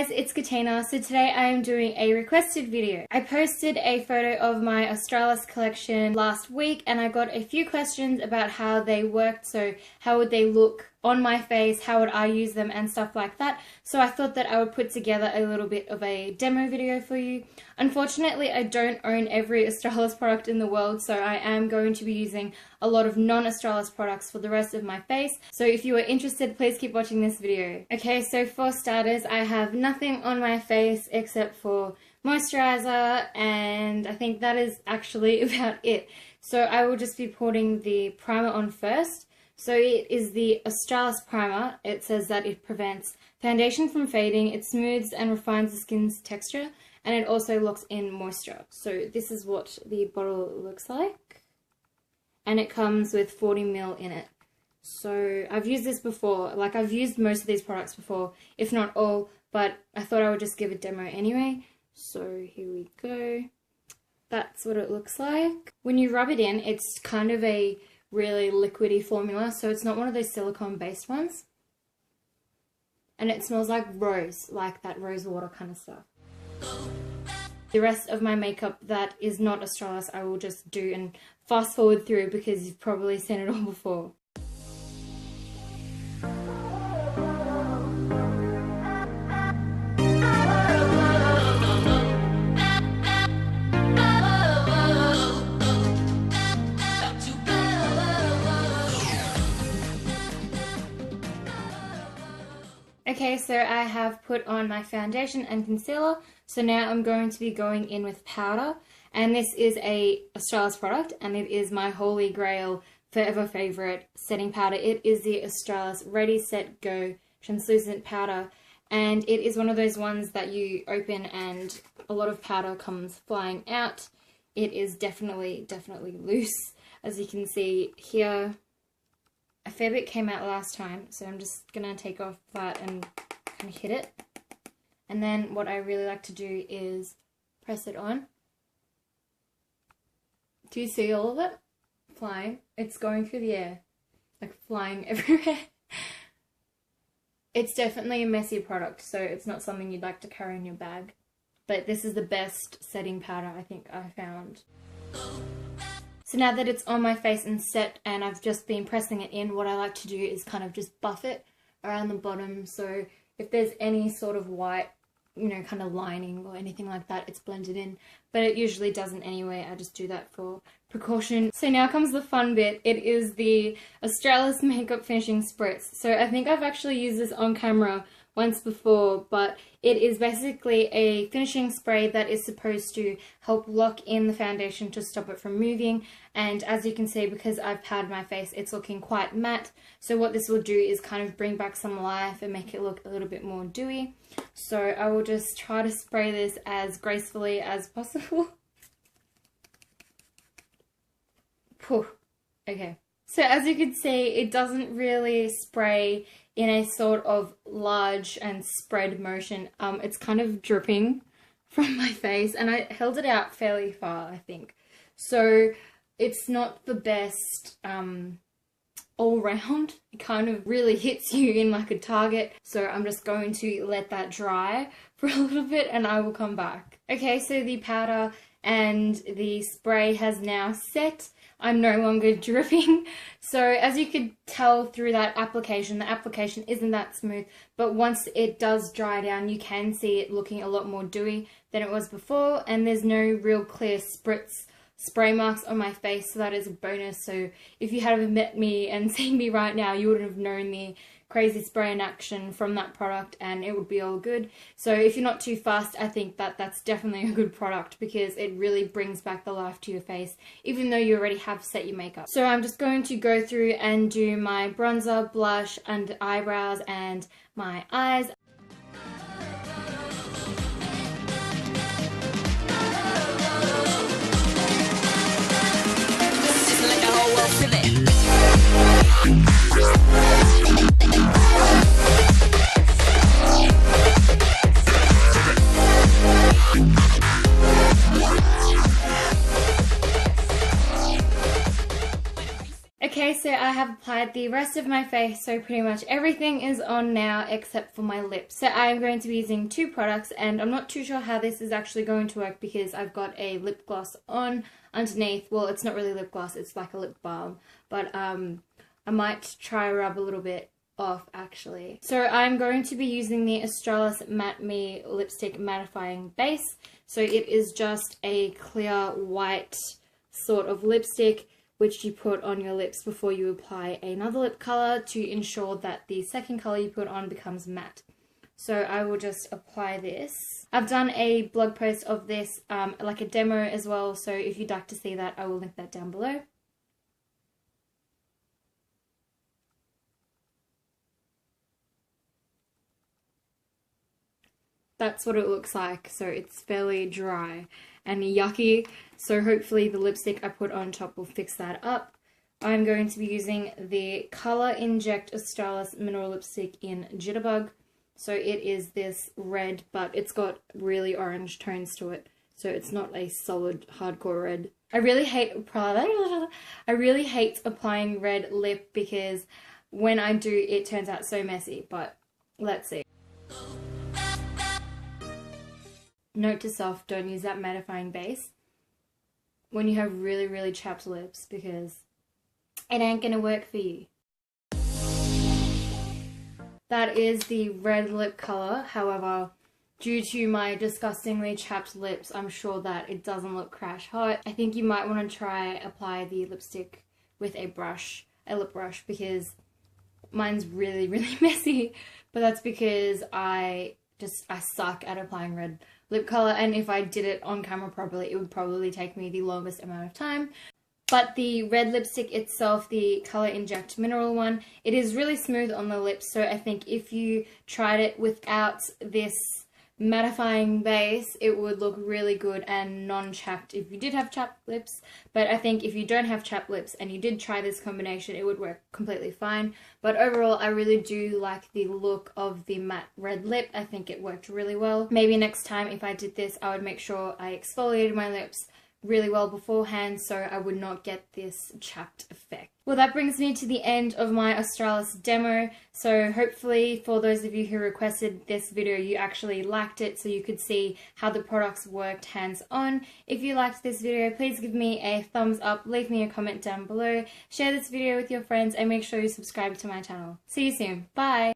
guys, it's Katina. So today I am doing a requested video. I posted a photo of my Australis collection last week and I got a few questions about how they worked, so how would they look on my face, how would I use them and stuff like that. So I thought that I would put together a little bit of a demo video for you. Unfortunately, I don't own every Australis product in the world, so I am going to be using a lot of non-Australis products for the rest of my face. So if you are interested, please keep watching this video. Okay, so for starters, I have nothing on my face except for moisturizer, and I think that is actually about it. So I will just be putting the primer on first. So it is the Australis primer. It says that it prevents foundation from fading, it smooths and refines the skin's texture, and it also locks in moisture. So this is what the bottle looks like. And it comes with 40 ml in it. So I've used this before, like I've used most of these products before, if not all, but I thought I would just give a demo anyway. So here we go. That's what it looks like. When you rub it in, it's kind of a really liquidy formula, so it's not one of those silicone based ones. And it smells like rose, like that rose water kind of stuff. The rest of my makeup that is not Australis I will just do and fast forward through because you've probably seen it all before. Okay, so I have put on my foundation and concealer, so now I'm going to be going in with powder, and this is a Australis product and it is my holy grail forever favourite setting powder. It is the Australis Ready Set Go translucent powder, and it is one of those ones that you open and a lot of powder comes flying out. It is definitely loose, as you can see here. A fair bit came out last time, so I'm just going to take off that and kind of hit it. And then what I really like to do is press it on. Do you see all of it? Flying. It's going through the air. Like flying everywhere. It's definitely a messy product, so it's not something you'd like to carry in your bag. But this is the best setting powder I think I found. So now that it's on my face and set and I've just been pressing it in, what I like to do is kind of just buff it around the bottom, so if there's any sort of white, you know, kind of lining or anything like that, it's blended in. But it usually doesn't anyway, I just do that for precaution. So now comes the fun bit. It is the Australis Makeup Finishing Spritz. So I think I've actually used this on camera once before, but it is basically a finishing spray that is supposed to help lock in the foundation to stop it from moving. And as you can see, because I've powdered my face, it's looking quite matte. So what this will do is kind of bring back some life and make it look a little bit more dewy. So I will just try to spray this as gracefully as possible. Whew. Okay. So as you can see, it doesn't really spray in a sort of large and spread motion. It's kind of dripping from my face, and I held it out fairly far, I think. So it's not the best all round. It kind of really hits you in like a target. So I'm just going to let that dry for a little bit and I will come back. Okay, so the powder and the spray has now set. I'm no longer dripping. So as you could tell through that application, the application isn't that smooth, but once it does dry down, you can see it looking a lot more dewy than it was before, and there's no real clear spray marks on my face, so that is a bonus. So if you had met me and seen me right now, you would have known the crazy spray in action from that product and it would be all good. So if you're not too fast, I think that that's definitely a good product because it really brings back the life to your face even though you already have set your makeup. So I'm just going to go through and do my bronzer, blush, under eyebrows and my eyes. Okay, so I have applied the rest of my face, so pretty much everything is on now except for my lips. So I'm going to be using two products, and I'm not too sure how this is actually going to work because I've got a lip gloss on underneath. Well, it's not really lip gloss, it's like a lip balm, but I might try rub a little bit off actually. So I'm going to be using the Australis Matte Me Lipstick Mattifying Base. So it is just a clear white sort of lipstick which you put on your lips before you apply another lip colour to ensure that the second colour you put on becomes matte. So I will just apply this. I've done a blog post of this, like a demo as well, so if you'd like to see that, I will link that down below. That's what it looks like, so it's fairly dry and yucky, so hopefully the lipstick I put on top will fix that up. I'm going to be using the Colour Inject Australis Mineral Lipstick in Jitterbug. So it is this red, but it's got really orange tones to it, so it's not a solid hardcore red. I really hate applying red lip because when I do it turns out so messy, but let's see. Note to self, don't use that mattifying base when you have really chapped lips because it ain't gonna work for you. That is the red lip colour, however, due to my disgustingly chapped lips, I'm sure that it doesn't look crash hot. I think you might want to try apply the lipstick with a brush, a lip brush, because mine's really messy, but that's because I suck at applying red lip colour, and if I did it on camera properly it would probably take me the longest amount of time. But the red lipstick itself, the Colour Inject Mineral one, it is really smooth on the lips, so I think if you tried it without this mattifying base it would look really good and non-chapped if you did have chapped lips. But I think if you don't have chapped lips and you did try this combination it would work completely fine. But overall I really do like the look of the matte red lip. I think it worked really well. Maybe next time if I did this I would make sure I exfoliated my lips really well beforehand so I would not get this chapped effect. Well, that brings me to the end of my Australis demo, so hopefully for those of you who requested this video you actually liked it so you could see how the products worked hands-on. If you liked this video please give me a thumbs up, leave me a comment down below, share this video with your friends and make sure you subscribe to my channel. See you soon, bye!